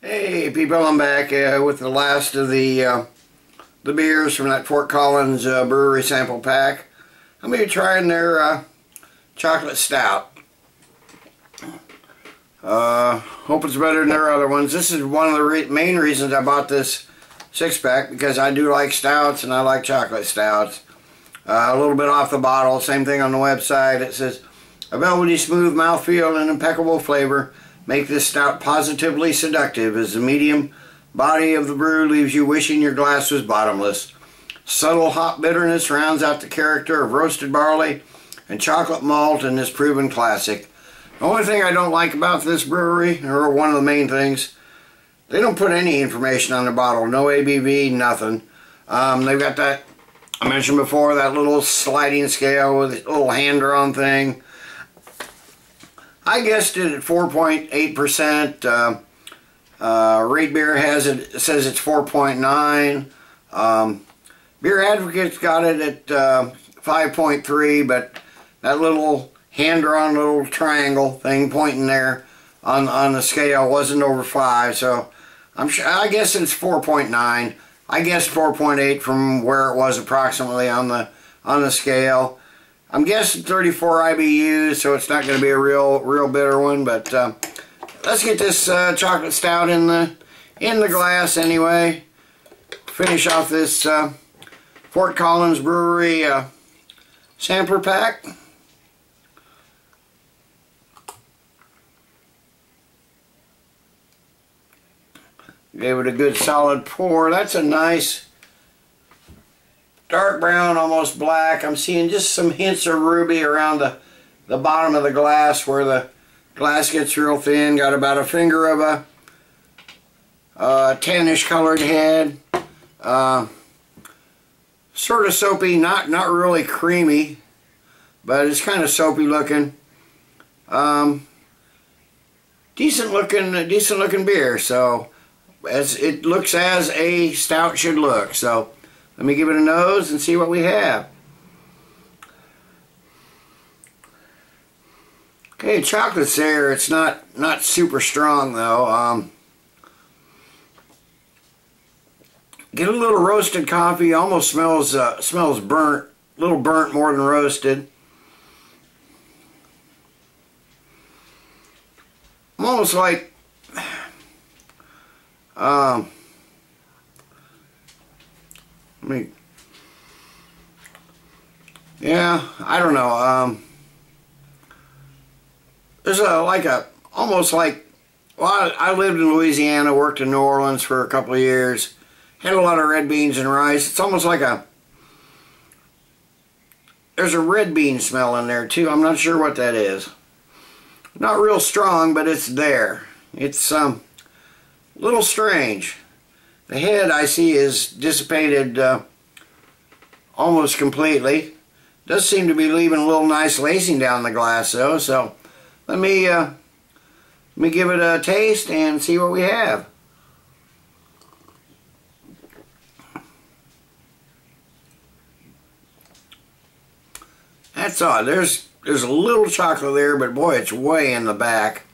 Hey people, I'm back with the last of the beers from that Fort Collins brewery sample pack. I'm going to be trying their chocolate stout. Hope it's better than their other ones. This is one of the main reasons I bought this 6-pack, because I do like stouts and I like chocolate stouts. A little bit off the bottle, same thing on the website. It says, a velvety smooth mouthfeel and impeccable flavor make this stout positively seductive, as the medium body of the brew leaves you wishing your glass was bottomless. Subtle hop bitterness rounds out the character of roasted barley and chocolate malt in this proven classic. The only thing I don't like about this brewery, or one of the main things, they don't put any information on the bottle. No ABV, nothing. They've got that, I mentioned before, that little sliding scale with a little hand-drawn thing. I guessed it at 4.8%. Rate Beer has it, says it's 4.9. Beer Advocate's got it at 5.3, but that little hand-drawn little triangle thing pointing there on the scale wasn't over 5, so I guess it's 4.9. I guessed 4.8 from where it was approximately on the scale. I'm guessing 34 IBUs, so it's not going to be a real bitter one. But let's get this chocolate stout in the glass anyway. Finish off this Fort Collins Brewery sampler pack. Gave it a good solid pour. That's a nice dark brown, almost black. I'm seeing just some hints of ruby around the bottom of the glass where the glass gets real thin. Got about a finger of a tannish colored head. Sort of soapy, not really creamy, but it's kind of soapy looking. Decent looking beer. So as it looks as a stout should look. So let me give it a nose and see what we have. Okay, chocolate's there. It's not super strong though. Get a little roasted coffee. Almost smells burnt. A little burnt more than roasted. I'm almost like yeah, I don't know. There's almost like, well, I lived in Louisiana, worked in New Orleans for a couple of years, had a lot of red beans and rice. It's almost like there's a red bean smell in there too. I'm not sure what that is. Not real strong, but it's there. It's a little strange. The head I see is dissipated almost completely. Does seem to be leaving a little nice lacing down the glass though, so let me give it a taste and see what we have. That's odd. There's a little chocolate there, but boy, it's way in the back.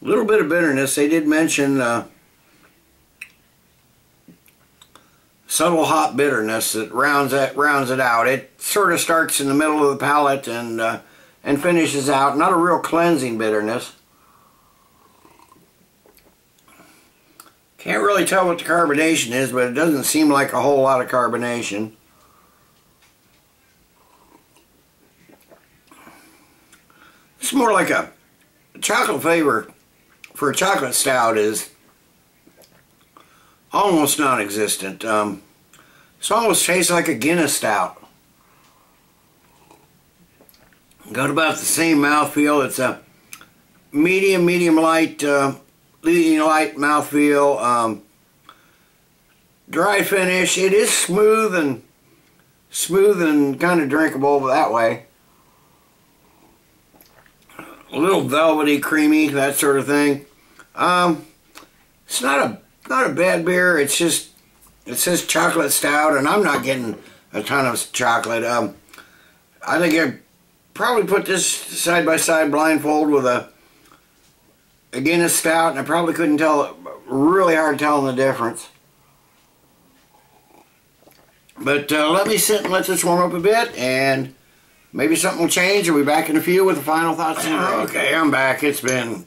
A little bit of bitterness. They did mention subtle hop bitterness that rounds it out. It sort of starts in the middle of the palate and finishes out. Not a real cleansing bitterness. Can't really tell what the carbonation is, but it doesn't seem like a whole lot of carbonation. It's more like a chocolate flavor for a chocolate stout is almost non-existent. This almost tastes like a Guinness stout. Got about the same mouthfeel. It's a medium light, leading light mouthfeel. Dry finish. It is smooth and kind of drinkable that way. A little velvety, creamy, that sort of thing. It's not a bad beer. It's just, it says chocolate stout, and I'm not getting a ton of chocolate. I think it probably put this side by side blindfold with a Guinness Stout, and I probably couldn't tell, really hard telling the difference. But let me sit and let this warm up a bit, and maybe something will change. We'll be back in a few with the final thoughts. Okay, I'm back. It's been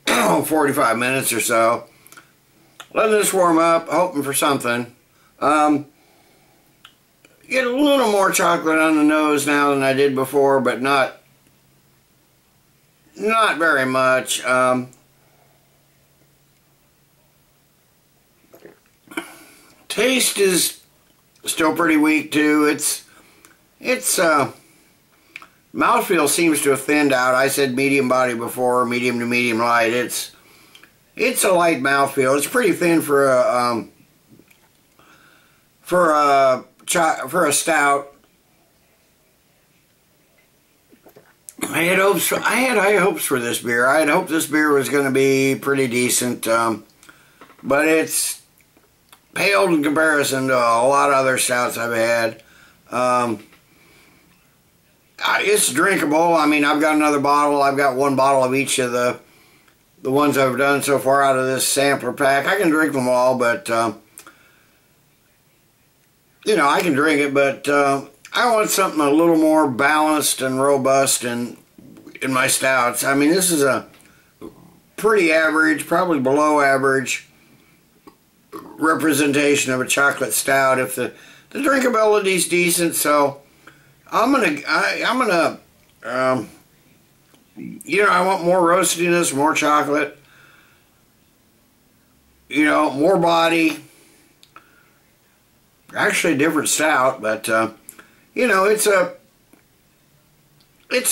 45 minutes or so. Letting this warm up, hoping for something. Get a little more chocolate on the nose now than I did before, but not very much. Taste is still pretty weak too. It's mouthfeel seems to have thinned out. I said medium body before, medium to medium light. It's a light mouthfeel. It's pretty thin for a stout. I had high hopes for this beer. I had hoped this beer was going to be pretty decent, but it's paled in comparison to a lot of other stouts I've had. It's drinkable. I mean, I've got another bottle. I've got one bottle of each of the ones I've done so far out of this sampler pack. I can drink them all, but you know, I can drink it, but I want something a little more balanced and robust in my stouts. I mean, this is a pretty average, probably below average representation of a chocolate stout. If the drinkability is decent, so I'm gonna you know, I want more roastiness, more chocolate, you know, more body. Actually a different stout, but you know, it's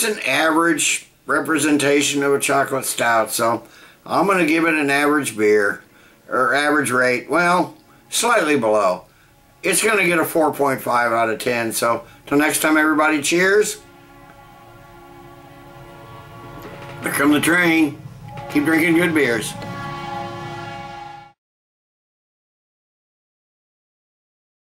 an average representation of a chocolate stout, so I'm going to give it an average beer, or average rate. Well, slightly below. It's going to get a 4.5 out of 10, so till next time, everybody, cheers. Here come the train. Keep drinking good beers.